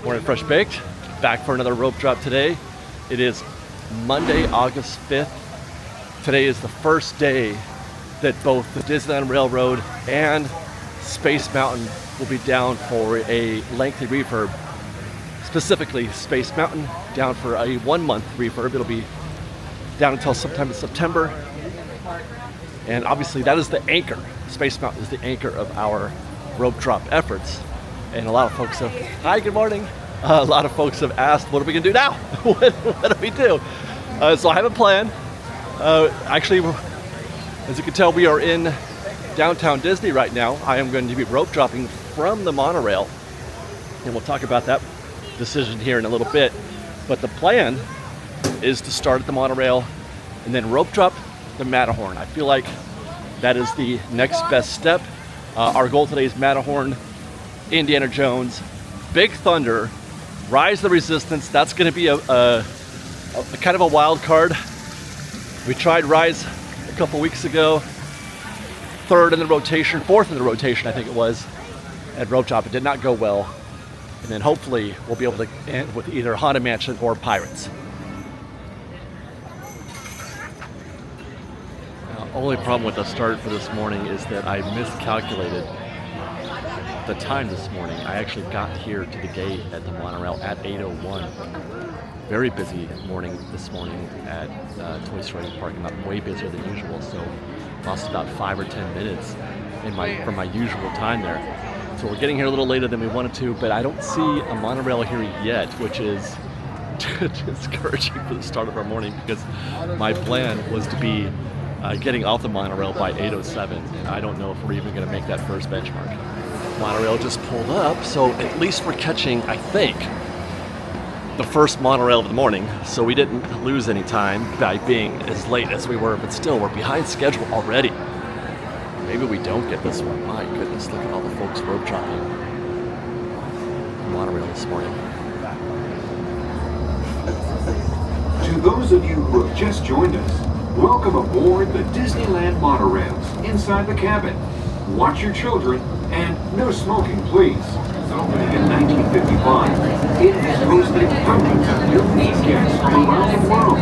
Morning, Fresh Baked. Back for another rope drop today. It is Monday, August 5th. Today is the first day that both the Disneyland Railroad and Space Mountain will be down for a lengthy refurb. Specifically, Space Mountain down for a 1-month refurb. It'll be down until sometime in September. And obviously that is the anchor. Space Mountain is the anchor of our rope drop efforts. And a lot of folks have, hi, good morning. A lot of folks have asked, what are we gonna do now? what do we do? So I have a plan. Actually, as you can tell, we are in downtown Disney right now. I am going to be rope dropping from the monorail. And we'll talk about that decision here in a little bit. But the plan is to start at the monorail and then rope drop the Matterhorn. I feel like that is the next best step. Our goal today is Matterhorn, Indiana Jones, Big Thunder, Rise of the Resistance. That's going to be a kind of a wild card. We tried Rise a couple weeks ago, fourth in the rotation, I think it was, at rope drop. It did not go well. And then hopefully we'll be able to end with either Haunted Mansion or Pirates. The only problem with the start for this morning is that I miscalculated the time this morning. I actually got here to the gate at the monorail at 8:01. Very busy morning this morning at Toy Story parking lot, way busier than usual. So lost about 5 or 10 minutes from my usual time there. So we're getting here a little later than we wanted to, but I don't see a monorail here yet, which is discouraging for the start of our morning because my plan was to be getting off the monorail by 8:07, and I don't know if we're even going to make that first benchmark. Monorail just pulled up, so at least we're catching, I think, the first monorail of the morning, so we didn't lose any time by being as late as we were, but still, we're behind schedule already. Maybe we don't get this one. My goodness, look at all the folks rope dropping the monorail this morning. To those of you who have just joined us, welcome aboard the Disneyland monorails inside the cabin. Watch your children and no smoking, please. Opening in 1955, it has hosted hundreds of millions of guests from around the world,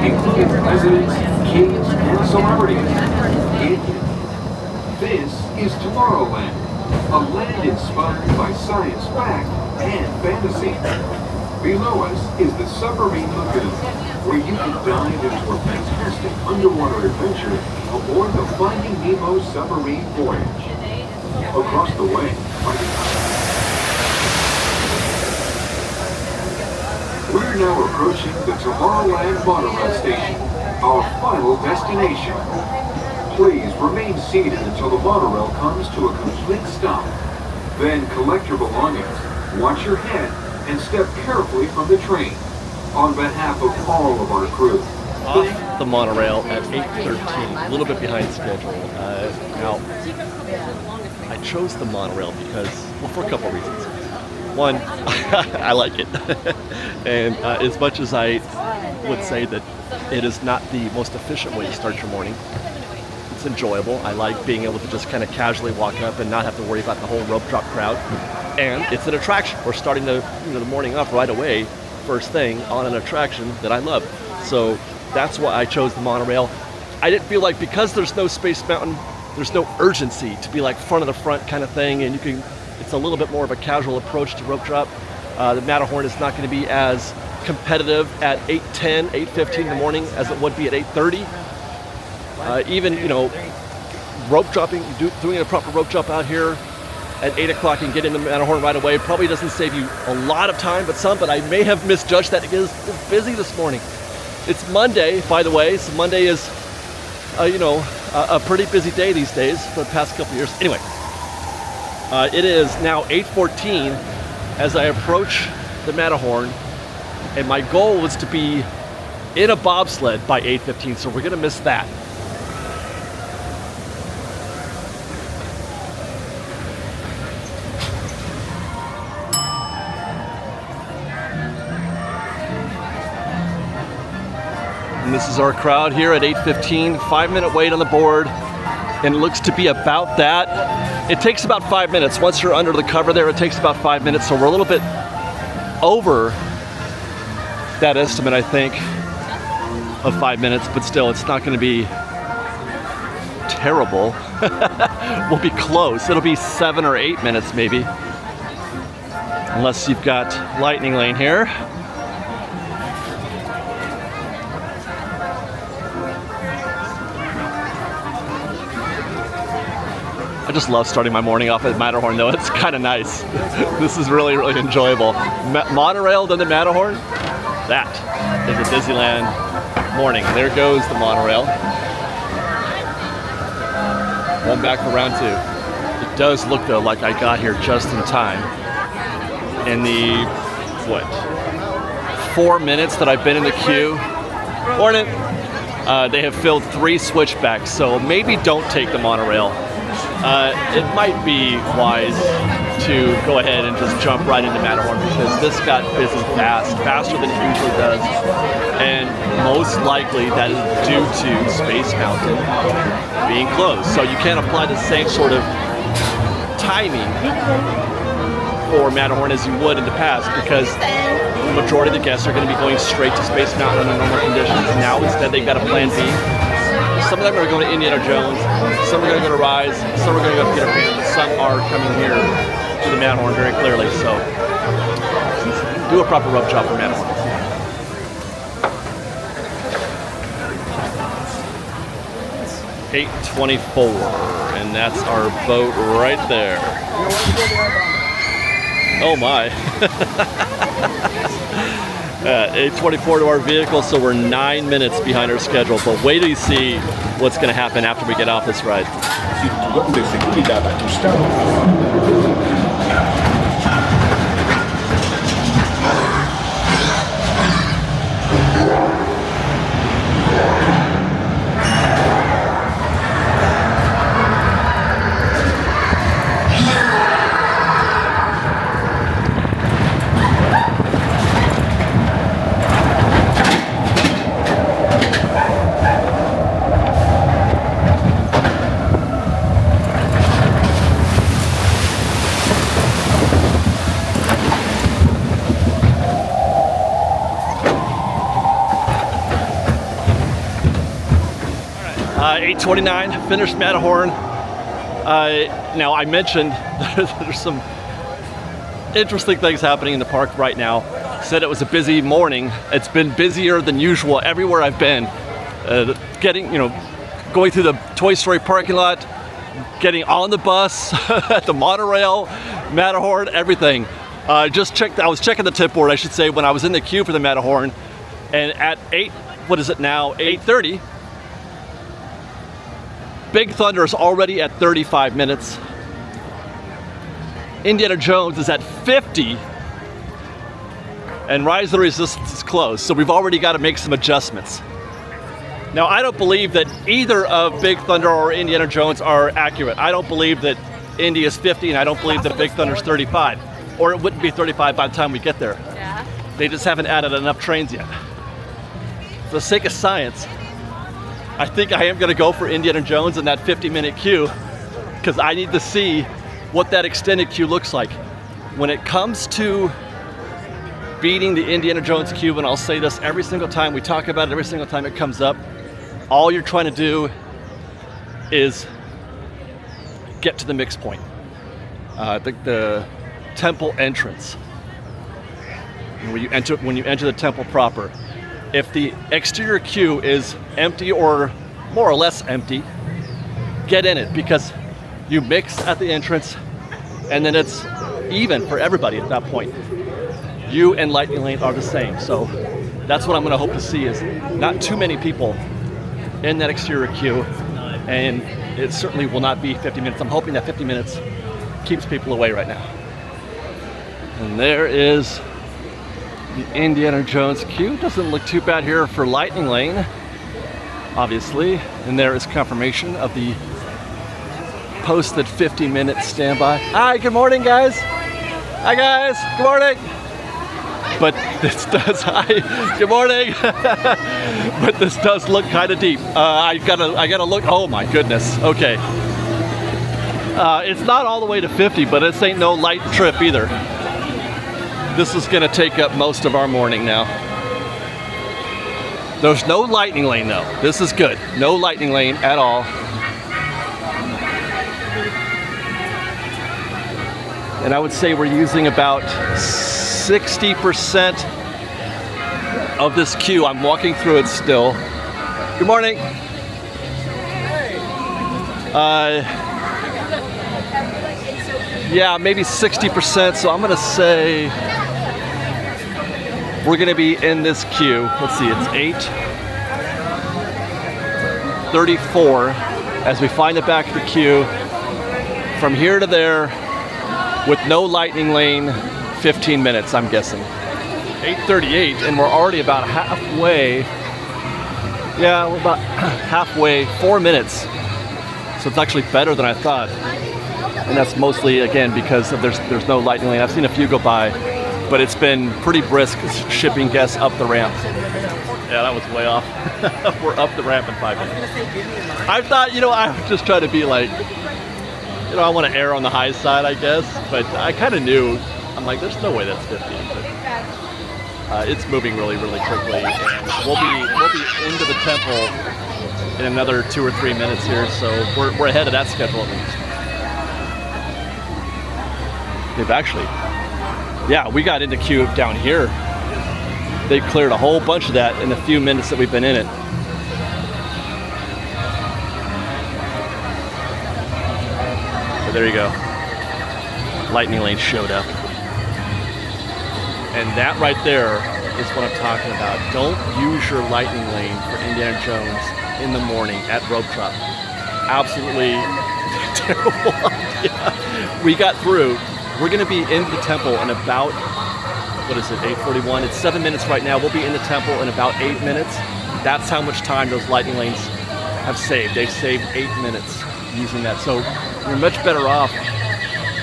including presidents, kings, and celebrities. This is Tomorrowland, a land inspired by science fact and fantasy. Below us is the Submarine Lagoon, where you can dive into a fantastic underwater adventure aboard the Finding Nemo submarine voyage. Across the way, we're now approaching the Tomorrowland Monorail Station, our final destination. Please remain seated until the monorail comes to a complete stop. Then collect your belongings, watch your head, and step carefully from the train. On behalf of all of our crew, Off the monorail at 8:13, a little bit behind schedule. Now, I chose the monorail because, well, for a couple reasons. One, I like it. And as much as I would say that it is not the most efficient way to start your morning, it's enjoyable. I like being able to just kind of casually walk up and not have to worry about the whole rope drop crowd. And it's an attraction. We're starting the morning off right away, first thing, on an attraction that I love. So that's why I chose the monorail. I didn't feel like, because there's no Space Mountain, there's no urgency to be like front of the front kind of thing, and it's a little bit more of a casual approach to rope drop. The Matterhorn is not going to be as competitive at 8:10, 8:15 in the morning as it would be at 8:30. Even, rope dropping, doing a proper rope drop out here at 8 o'clock and getting the Matterhorn right away probably doesn't save you a lot of time, but I may have misjudged that because it's busy this morning. It's Monday, by the way, so Monday is, a pretty busy day these days for the past couple years. Anyway, it is now 8:14 as I approach the Matterhorn, and my goal was to be in a bobsled by 8:15, so we're going to miss that. And this is our crowd here at 8:15, 5-minute wait on the board, and it looks to be about that. It takes about 5 minutes. Once you're under the cover there, it takes about 5 minutes, so we're a little bit over that estimate, I think, of 5 minutes, but still, it's not going to be terrible. We'll be close. It'll be 7 or 8 minutes, maybe, unless you've got lightning lane here. I just love starting my morning off at Matterhorn, though. It's kind of nice. This is really, really enjoyable. Monorail, then the Matterhorn. That is a Disneyland morning. There goes the monorail. One back for round 2. It does look, though, like I got here just in time. In the, 4 minutes that I've been in the queue. Morning. They have filled 3 switchbacks, so maybe don't take the monorail. It might be wise to go ahead and just jump right into Matterhorn, because this got busy fast, faster than it usually does, and most likely that is due to Space Mountain being closed. So you can't apply the same sort of timing for Matterhorn as you would in the past, because the majority of the guests are going to be going straight to Space Mountain under normal conditions. Now instead they've got a plan B. Some of them are going to Indiana Jones, some are going to go to Rise, some are going to go to Peter Pan, but some are coming here to the Matterhorn very clearly. So do a proper rope drop for Matterhorn. $8.24, and that's our boat right there. Oh my. 8:24 to our vehicle, so we're 9 minutes behind our schedule. But wait till you see what's going to happen after we get off this ride. Cinturón de seguridad ajustado. $8.29, finished Matterhorn. Now I mentioned there's some interesting things happening in the park right now. Said it was a busy morning. It's been busier than usual everywhere I've been. Going through the Toy Story parking lot, getting on the bus, at the monorail, Matterhorn, everything. I was checking the tip board, I should say, when I was in the queue for the Matterhorn, and at 8:30, Big Thunder is already at 35 minutes. Indiana Jones is at 50. And Rise of the Resistance is closed. So we've already got to make some adjustments. Now, I don't believe that either of Big Thunder or Indiana Jones are accurate. I don't believe that Indy is 50, and I don't believe that Big Thunder is 35. Or it wouldn't be 35 by the time we get there. Yeah. They just haven't added enough trains yet. For the sake of science, I think I am going to go for Indiana Jones in that 50-minute queue, because I need to see what that extended queue looks like. When it comes to beating the Indiana Jones queue, and I'll say this every single time we talk about it, every single time it comes up, all you're trying to do is get to the mix point. The temple entrance. When you enter the temple proper. If the exterior queue is empty or more or less empty, get in it, because you mix at the entrance and then it's even for everybody at that point. You and Lightning Lane are the same. So that's what I'm gonna hope to see, is not too many people in that exterior queue, and it certainly will not be 50 minutes. I'm hoping that 50 minutes keeps people away right now. And there is the Indiana Jones queue. Doesn't look too bad here for Lightning Lane, obviously. And there is confirmation of the posted 50-minute standby. Hi, good morning, guys. Hi, guys. Good morning. But this does, hi, good morning. But this does look kind of deep. I gotta look. Oh my goodness. Okay. It's not all the way to 50, but this ain't no light trip either. This is gonna take up most of our morning now. There's no lightning lane though. This is good. No lightning lane at all. And I would say we're using about 60% of this queue. I'm walking through it still. Good morning. Yeah, maybe 60%. So I'm gonna say we're gonna be in this queue. Let's see, it's 8:34 as we find the back of the queue. From here to there, with no lightning lane, 15 minutes, I'm guessing. 8:38, and we're already about halfway. Yeah, we're about halfway, 4 minutes. So it's actually better than I thought. And that's mostly, again, because of there's no lightning lane. I've seen a few go by, but it's been pretty brisk shipping guests up the ramp. Yeah, that was way off. We're up the ramp in 5 minutes. I thought, I would just try to be like, I want to err on the high side, I guess, but I kind of knew. I'm like, there's no way that's 50. But, it's moving really, really quickly, and we'll be into the temple in another 2 or 3 minutes here, so we're ahead of that schedule at least. They've actually, yeah, we got into queue down here. They cleared a whole bunch of that in the few minutes that we've been in it. There you go. Lightning lane showed up. And that right there is what I'm talking about. Don't use your lightning lane for Indiana Jones in the morning at rope drop. Absolutely terrible idea. We got through. We're gonna be in the temple in about, 8:41? It's 7 minutes right now. We'll be in the temple in about 8 minutes. That's how much time those lightning lanes have saved. They've saved 8 minutes using that. So you're much better off.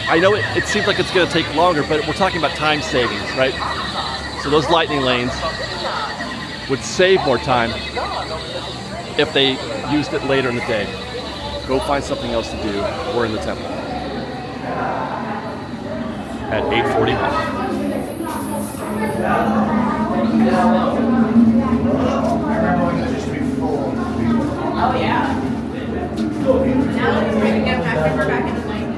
I know it seems like it's going to take longer, but we're talking about time savings, right? So those lightning lanes would save more time if they used it later in the day. Go find something else to do. We're in the temple at 8:41. Oh yeah. Now let's try to get back in the lane.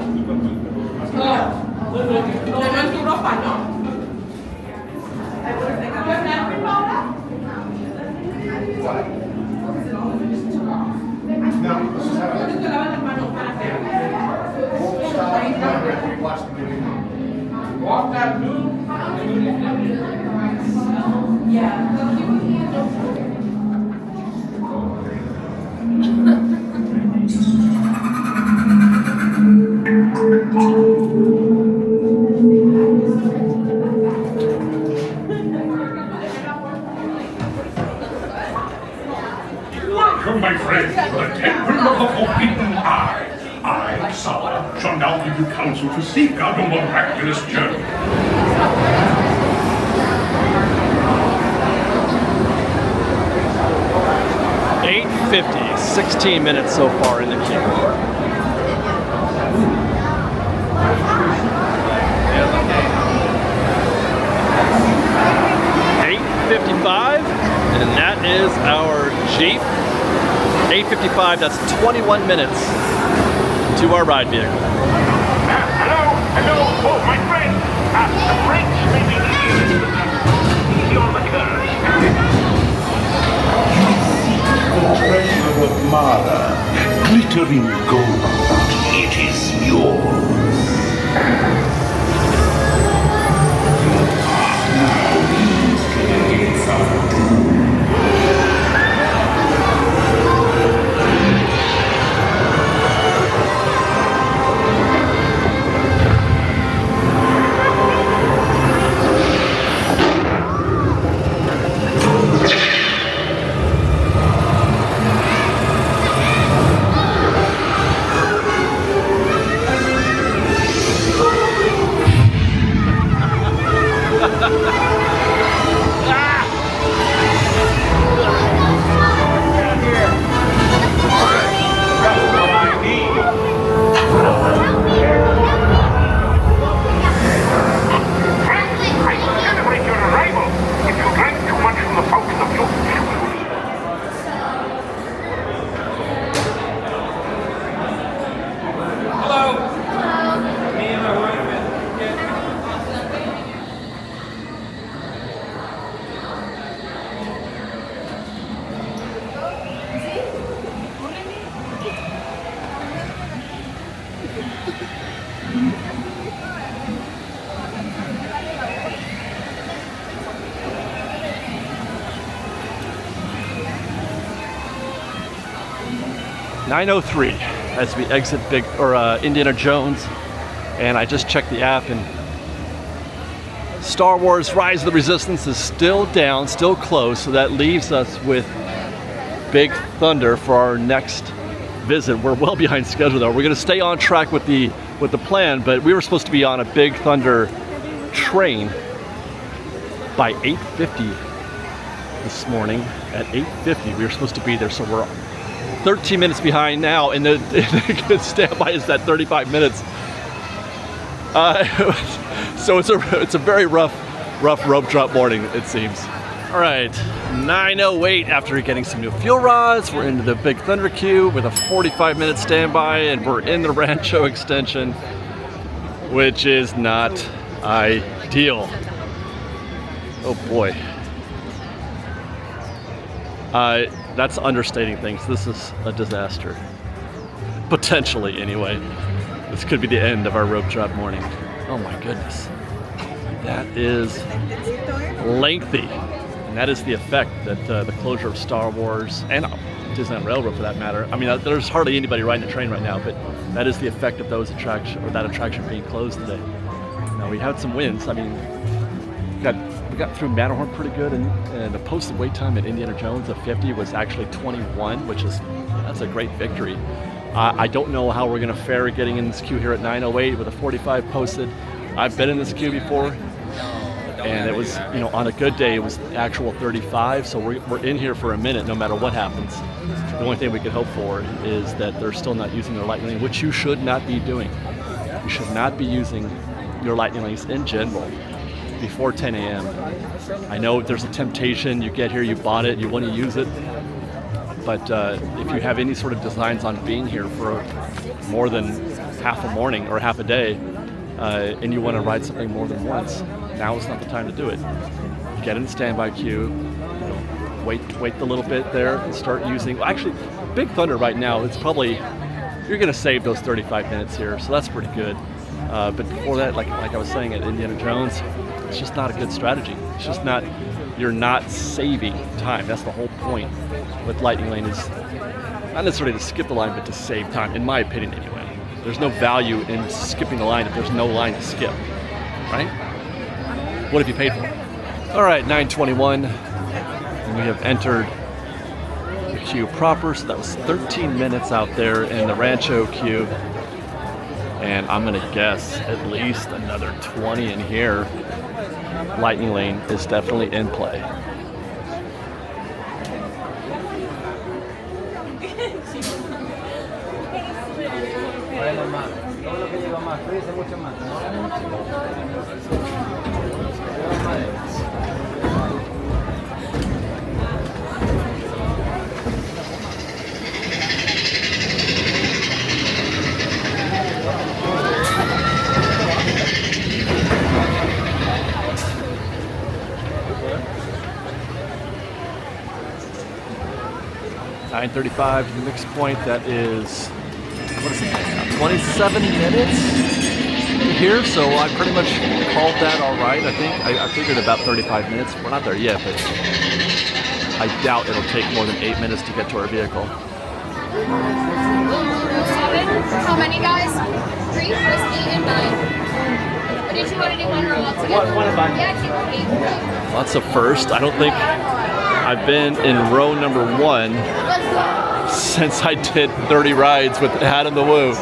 Welcome, my friends, to the Temple of the Forbidden Eye. I, Sullivan, shall now give you counsel to seek out a miraculous journey. 8:50, 16 minutes so far in the queue. 8:55, and that is our Jeep. 8:55, that's 21 minutes to our ride vehicle. Hello, oh, my friend. The French may be easy on the curve. The treasure of Mara, glittering gold. It is yours. Now these to the gates of doom. 9:03 as we exit Indiana Jones, and I just checked the app, and Star Wars Rise of the Resistance is still down, still closed, so that leaves us with Big Thunder for our next visit. We're well behind schedule though. We're going to stay on track with the plan, but we were supposed to be on a Big Thunder train by 8:50 this morning. At 8:50 we were supposed to be there, so we're 13 minutes behind now, and the good standby is that 35 minutes. So it's a very rough rope drop morning, it seems. All right, 9:08 after getting some new fuel rods, we're into the Big Thunder queue with a 45-minute standby, and we're in the Rancho extension, which is not ideal. Oh boy. That's understating things. This is a disaster. Potentially, anyway. This could be the end of our rope drop morning. Oh my goodness. That is lengthy. And that is the effect that the closure of Star Wars and Disneyland Railroad, for that matter. I mean, there's hardly anybody riding the train right now, but that is the effect of those that attraction being closed today. Now, we had some wins. I mean, we got through Matterhorn pretty good, and the posted wait time at Indiana Jones of 50 was actually 21, that's a great victory. I don't know how we're going to fare getting in this queue here at 9:08 with a 45 posted. I've been in this queue before, and it was, on a good day, it was actual 35, so we're in here for a minute no matter what happens. The only thing we could hope for is that they're still not using their lightning lane, which you should not be doing. You should not be using your lightning lanes in general before 10 a.m. I know there's a temptation. You get here, you bought it, you want to use it, but if you have any sort of designs on being here for more than half a morning or half a day, and you want to ride something more than once, now is not the time to do it. Get in the standby queue, wait a little bit there, and start using. Well, actually, Big Thunder right now, it's probably, you're going to save those 35 minutes here, so that's pretty good. But before that, like I was saying at Indiana Jones, it's just not a good strategy. It's just not, you're not saving time. That's the whole point with lightning lane, is not necessarily to skip the line, but to save time, in my opinion anyway. There's no value in skipping the line if there's no line to skip, right? What have you paid for? All right, 9:21, and we have entered the queue proper, so that was 13 minutes out there in the Rancho queue, and I'm gonna guess at least another 20 in here. Lightning lane is definitely in play. .35 to the mix point. That is, what is it now? 27 minutes here, so I pretty much called that all right. I think I figured about 35 minutes. We're not there yet, but I doubt it'll take more than 8 minutes to get to our vehicle. 7. How many guys? 3, 8, and 9. Or did you want to do one row all together? One of mine. Yeah, keep 8. Well, that's a first. I don't think I've been in row number 1 since I did 30 rides with the hat and the woo.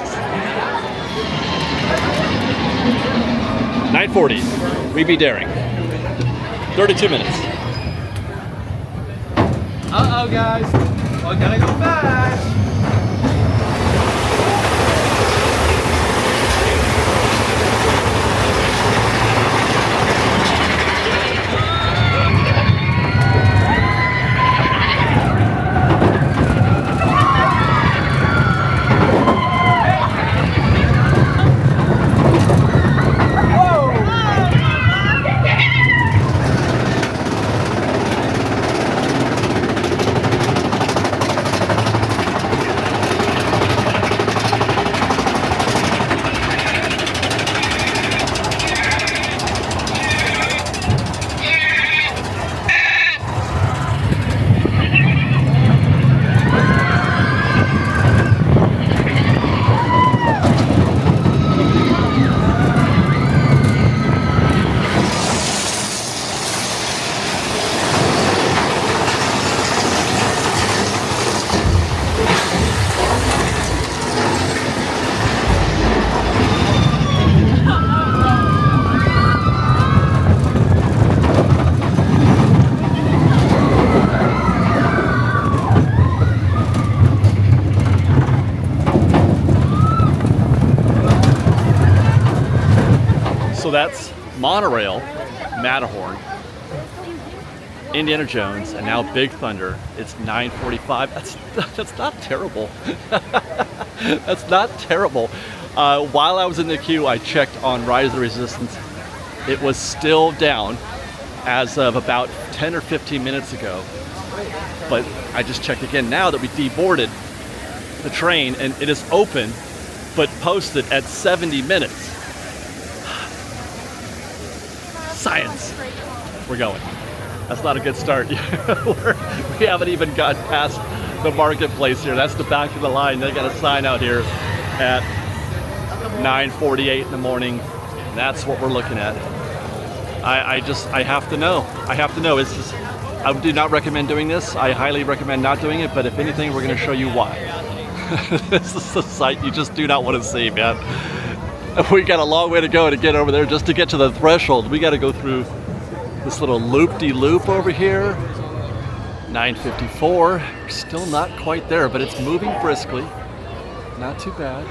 9:40. We be daring. 32 minutes. Uh-oh, guys. We're gonna go back. that's Monorail, Matterhorn, Indiana Jones, and now Big Thunder. It's 9:45. That's not terrible. That's not terrible. While I was in the queue, I checked on Rise of the Resistance. It was still down as of about 10 or 15 minutes ago. But I just checked again now that we deboarded the train, and it is open, but posted at 70 minutes. Science. We're going. That's not a good start. We haven't even gotten past the marketplace here. That's the back of the line. They got a sign out here at 9:48 in the morning. And that's what we're looking at. I have to know. I have to know. It's just, I do not recommend doing this. I highly recommend not doing it, but if anything, we're going to show you why. This is a sight you just do not want to see, man. We got a long way to go to get over there just to get to the threshold. We got to go through this little loop-de-loop over here. 9:54. We're still not quite there, but it's moving briskly. Not too bad.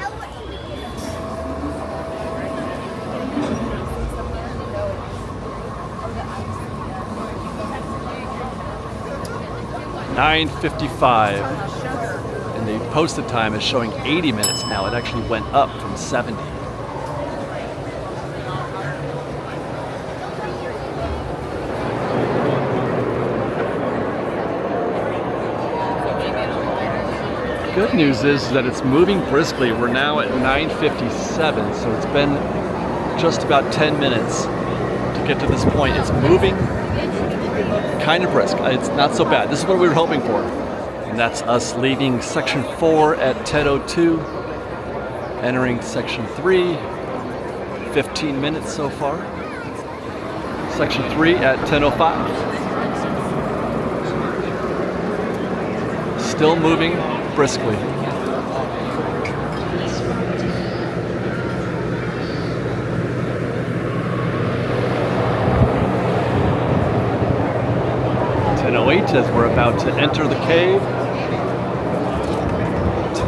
$9:55, and the posted time is showing 80 minutes now. It actually went up from 70. Good news is that it's moving briskly. We're now at 9:57, so it's been just about 10 minutes to get to this point. It's moving kind of brisk. It's not so bad. This is what we were hoping for. And that's us leaving section 4 at 10:02, entering section 3, 15 minutes so far. Section 3 at 10:05. Still moving briskly. As we're about to enter the cave.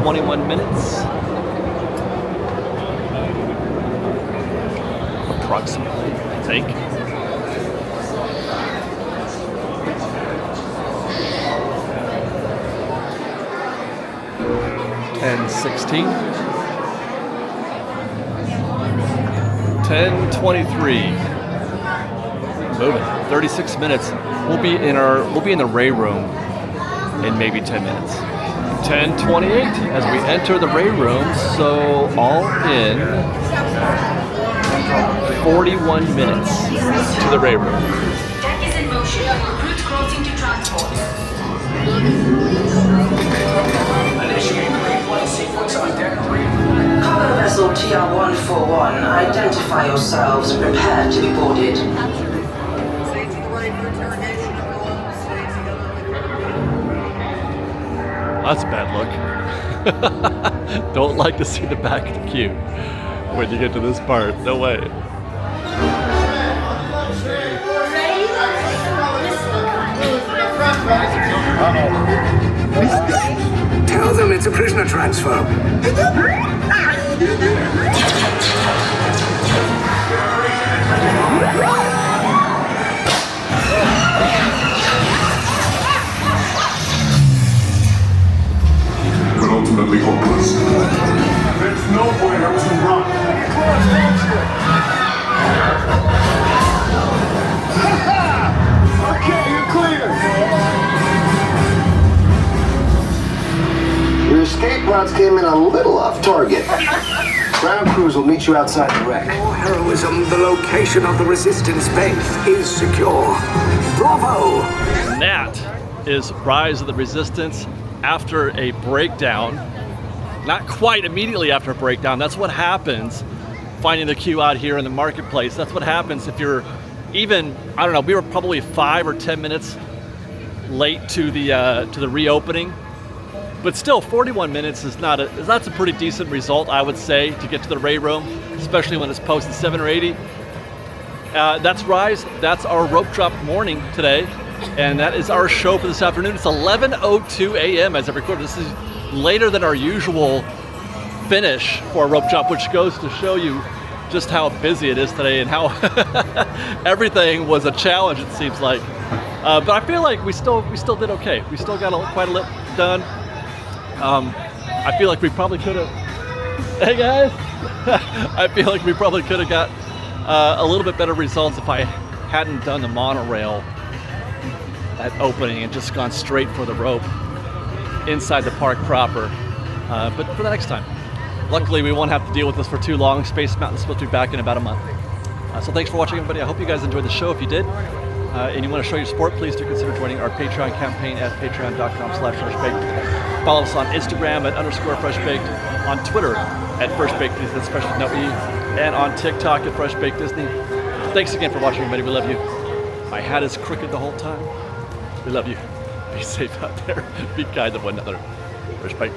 21 minutes. Approximately, I think. And 16. 10:23. Moving. 36 minutes. We'll be in the Ray room in maybe 10 minutes. 10:28 as we enter the Ray room. So all in 41 minutes to the Ray room. Deck is in motion. Route crossing to transport. Initiate pre-flight sequence on deck 3. Cargo vessel TR-141, identify yourselves and prepare to be boarded. That's a bad look. Don't like to see the back of the queue when you get to this part. No way. Tell them it's a prisoner transfer. Ultimately hopeless. There's nowhere to run. Okay, you're clear. Your escape routes came in a little off target. Ground crews will meet you outside the wreck. For heroism, the location of the resistance base is secure. Bravo! And that is Rise of the Resistance after a breakdown. Not quite immediately after a breakdown. That's what happens finding the queue out here in the marketplace. That's what happens if you're even, I don't know, we were probably 5 or 10 minutes late to the reopening. But still, 41 minutes that's a pretty decent result, I would say, to get to the Ray room, especially when it's posted 7 or 80. That's Rise. That's our rope drop morning today. And that is our show for this afternoon. It's 11:02 a.m. as I record. This is later than our usual finish for a rope drop, which goes to show you just how busy it is today and how everything was a challenge, it seems like. But I feel like we still did okay. We still got quite a lot done. I feel like we probably could have. Hey guys, I feel like we probably could have got a little bit better results if I hadn't done the monorail at opening and just gone straight for the rope inside the park proper. But for the next time. Luckily, we won't have to deal with this for too long. Space Mountain's supposed to be back in about a month. So thanks for watching, everybody. I hope you guys enjoyed the show. If you did, and you want to show your support, please do consider joining our Patreon campaign at patreon.com/freshbaked. Follow us on Instagram at _freshbaked, on Twitter at freshbakedisney, that's fresh with no E, and on TikTok at freshbakedisney. Thanks again for watching, everybody. We love you. My hat is crooked the whole time. We love you. Be safe out there. Be kind to one another. Fresh baked.